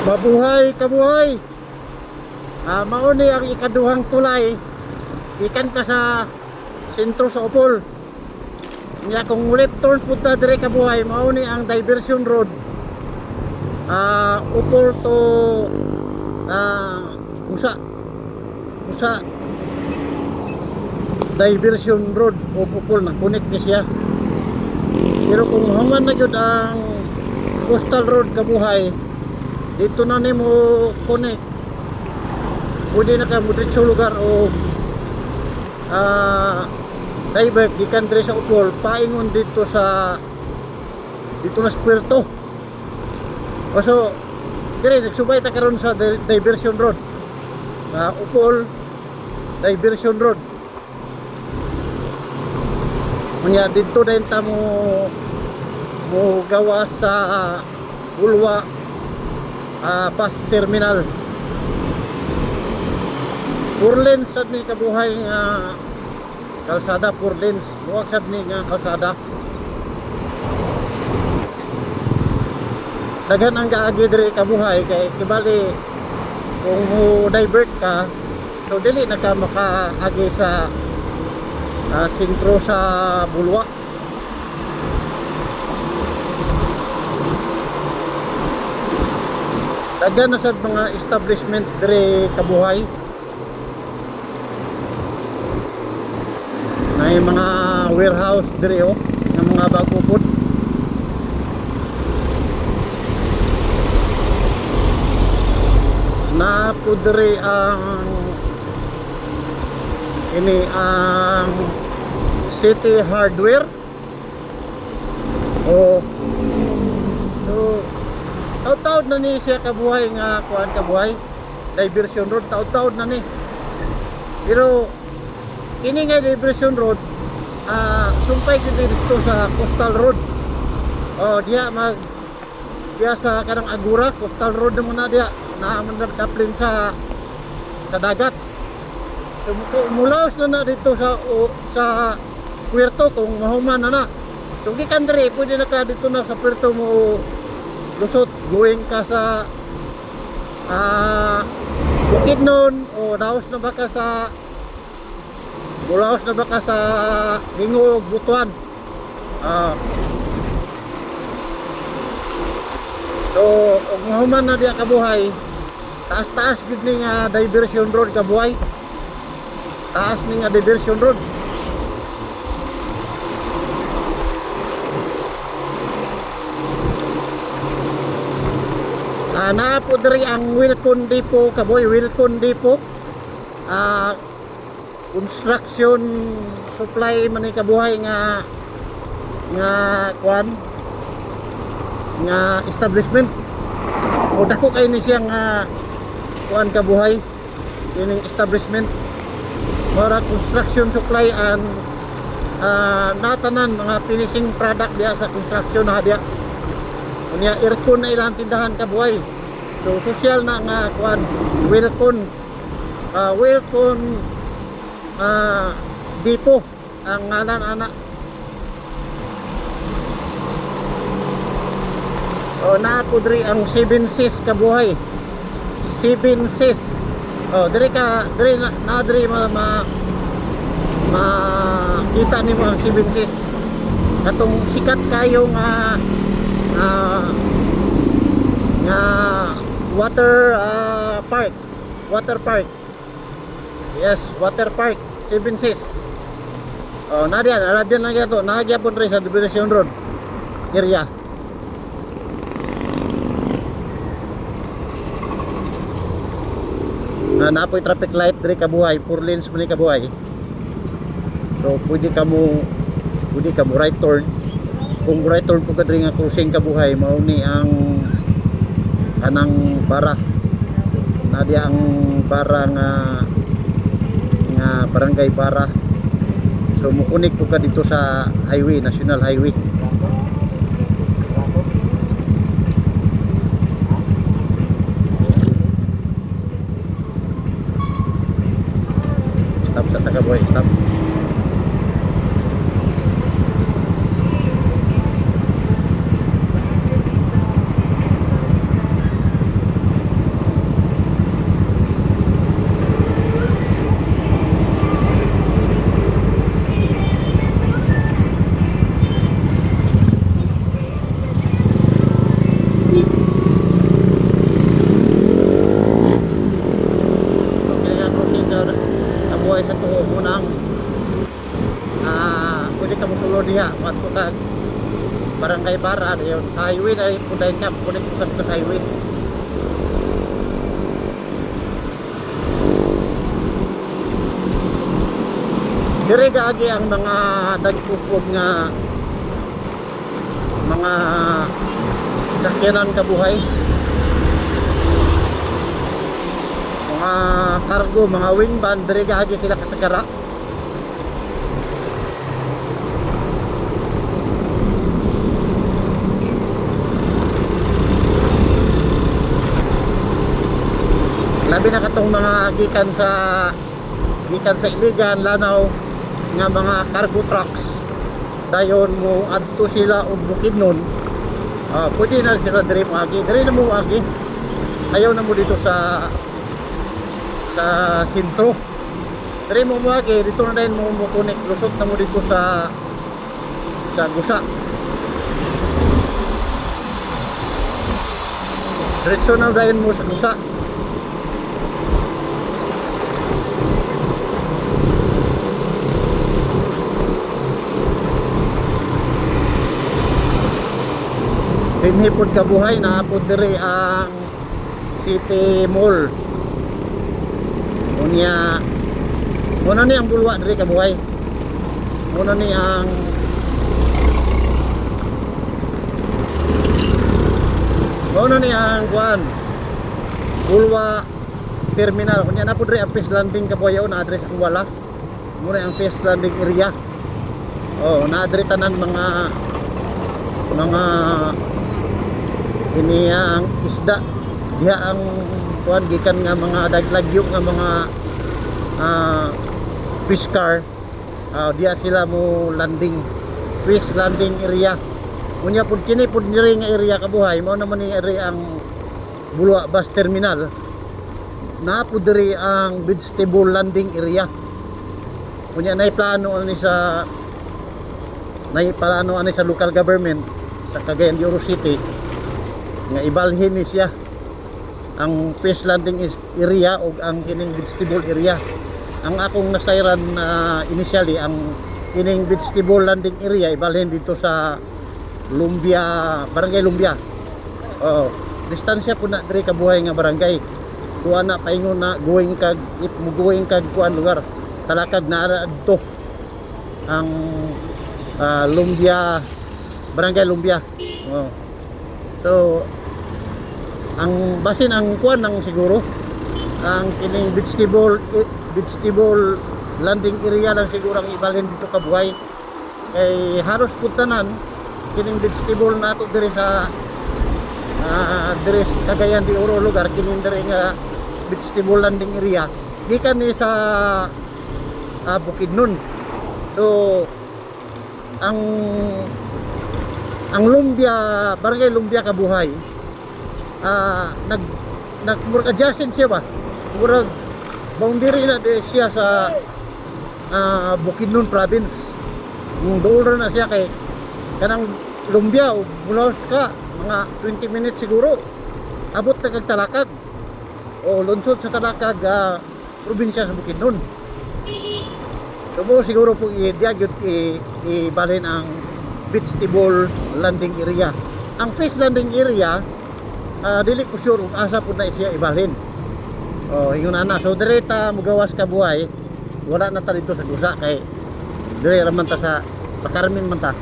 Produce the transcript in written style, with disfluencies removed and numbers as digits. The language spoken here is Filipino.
Mabuhay kabuhay. Mauni ang ikaduhang tulay ikan ka sa sentro sa Opol. Nya kung left turn punta dire kabuhay, mauni ang diversion road. Opol to usa diversion road o Opol na connect ni siya. Pero kung human na jud ang coastal road kabuhay, dito na nimo connect, pwede na ka mudritso lugar o divert gikan dire sa Opol paingon dito na sa Puerto. So dire nagsubay ta karon sa diversion road, Opol diversion road. Unya dito din ta mo gawa sa Ulwa bus terminal. 4 lanes sad ni kabuhay nga kalsada, 4 lanes buwag sad ni nga kalsada. Daghan ang gaagi diri kabuhay kay kibali kung mo divert ka, so dili na ka makaagi sa sentro sa Bulwa. Daghan na sad mga establishment dire kabuhay. May mga warehouse dire ng mga bago pod. Na po dire ang City Hardware o taud-taud na ni siya kabuhay nga kuan kabuhay diversion road, taud-taud na ni. Pero kini nga diversion road sumpay gid dito sa coastal road. Diya sa kanang Agura coastal road na muna diya na daplin sa dagat. So, mulaos na dito sa Puerto kung mahuman na. So gikan dire pwede na ka dito na sa Puerto mo lusot going ka sa Bukidnon o mulaos na baka sa Hingog, Butuan. So og mahuman na diya kabuhay, taas gid ni nga diversion road kabuhay. Taas ni nga diversion road. Na po diri ang Wilcon Depot kaboy, Wilcon Depot. Construction supply man ni kabuhay nga kuan nga establishment. O dako kay ni siya nga kuan kabuhay ining establishment. Mara construction supply and natanan mga finishing product diya sa construction na diya. Unya aircon na ilang tindahan kabuhay. So social na nga kuan Wilcon Depot ang ngalan ana. Na po diri ang 7 Seas kabuhay. 7 Seas. Diri na diri kita nimo ang 7 Seas. Katong sikat kayo nga water park. Yes, water park 7 Seas. Nadiyan alabyan lang yato, nagyapon rin sa Diversion Road area. Napoy traffic light diri kabuhay, 4 lanes man ni kabuhay. So pwede ka mo right turn. Kung right turn po ka diri nga crossing kabuhay, mao ni ang kanang bara. Nadiya ang bara nga barangay bara. So mukunik po ka dito sa highway, national highway. Stop sa Tagaboy, stop. kag Barangay Bara dayon sa highway na pudayon ka kunik ka sa highway. Dire gaagi ang mga dagkupog nga mga sakyanan kabuhay, mga cargo, mga wing van, dire gaagi sila kasagara. Labi na katong mga gikan sa Iligan, Lanao nga mga cargo trucks dayon mo adto sila og Bukidnon. Pwede na sila dire moagi, dire na mo agi, ayaw na mo dito sa sentro, dire mo moagi dito na din mo connect, lusot na mo dito sa Gusa, diretso na dayon mo sa Gusa. Hipod kabuhay na po dire ang City Mall. Unya muna ni ang bulwa dire kabuhay. Muna ni ang kuan bulwa terminal. Unya na po dire ang fish landing kabuhay na address ang wala. Muna ang fish landing area. Na dire tanan mga ini ang isda diha ang kuan gikan nga mga daglagyo nga mga fish car, diha sila mo landing, fish landing area. Unya pud kini pud diri nga area kabuhay mao naman ni area ang Bulwa bus terminal, na pud diri ang vegetable landing area. Unya naiplano ani sa local government sa Cagayan de Oro City nga ibalhin ni siya ang fish landing area o ang kining vegetable area. Ang akong nasayran na initially ang kining vegetable landing area ibalhin dito sa Lumbia, Barangay Lumbia. Distansya po na diri kabuhay nga barangay. Tuwa na paingon na going kag if mo going kag kuan lugar talakag na adto ang Lumbia, Barangay Lumbia. So ang basin ang kuan ng siguro ang kining vegetable landing area lang siguro ang ibalhin dito kabuhay, kay halos putanan kining vegetable nato diri sa diri sa Cagayan de Oro lugar kining diri nga vegetable landing area gikan ni sa Bukidnon. So ang Lumbia, Barangay Lumbia kabuhay nag adjacent siya ba murag boundary na di siya sa Bukidnon province. Doon na siya kay kanang Lumbia mula ka mga 20 minutes siguro abot na kag Talakag o lungsod sa Talakag, probinsya sa Bukidnon. So mo siguro po ibalhin ang vegetable landing area. Ang fish landing area dili ko sure kung asa po na siya ibalhin. Ingon na. So direta mugawas kabuhay wala na ta dito sa Gusa kay dire raman ta sa Pakarmin man ta.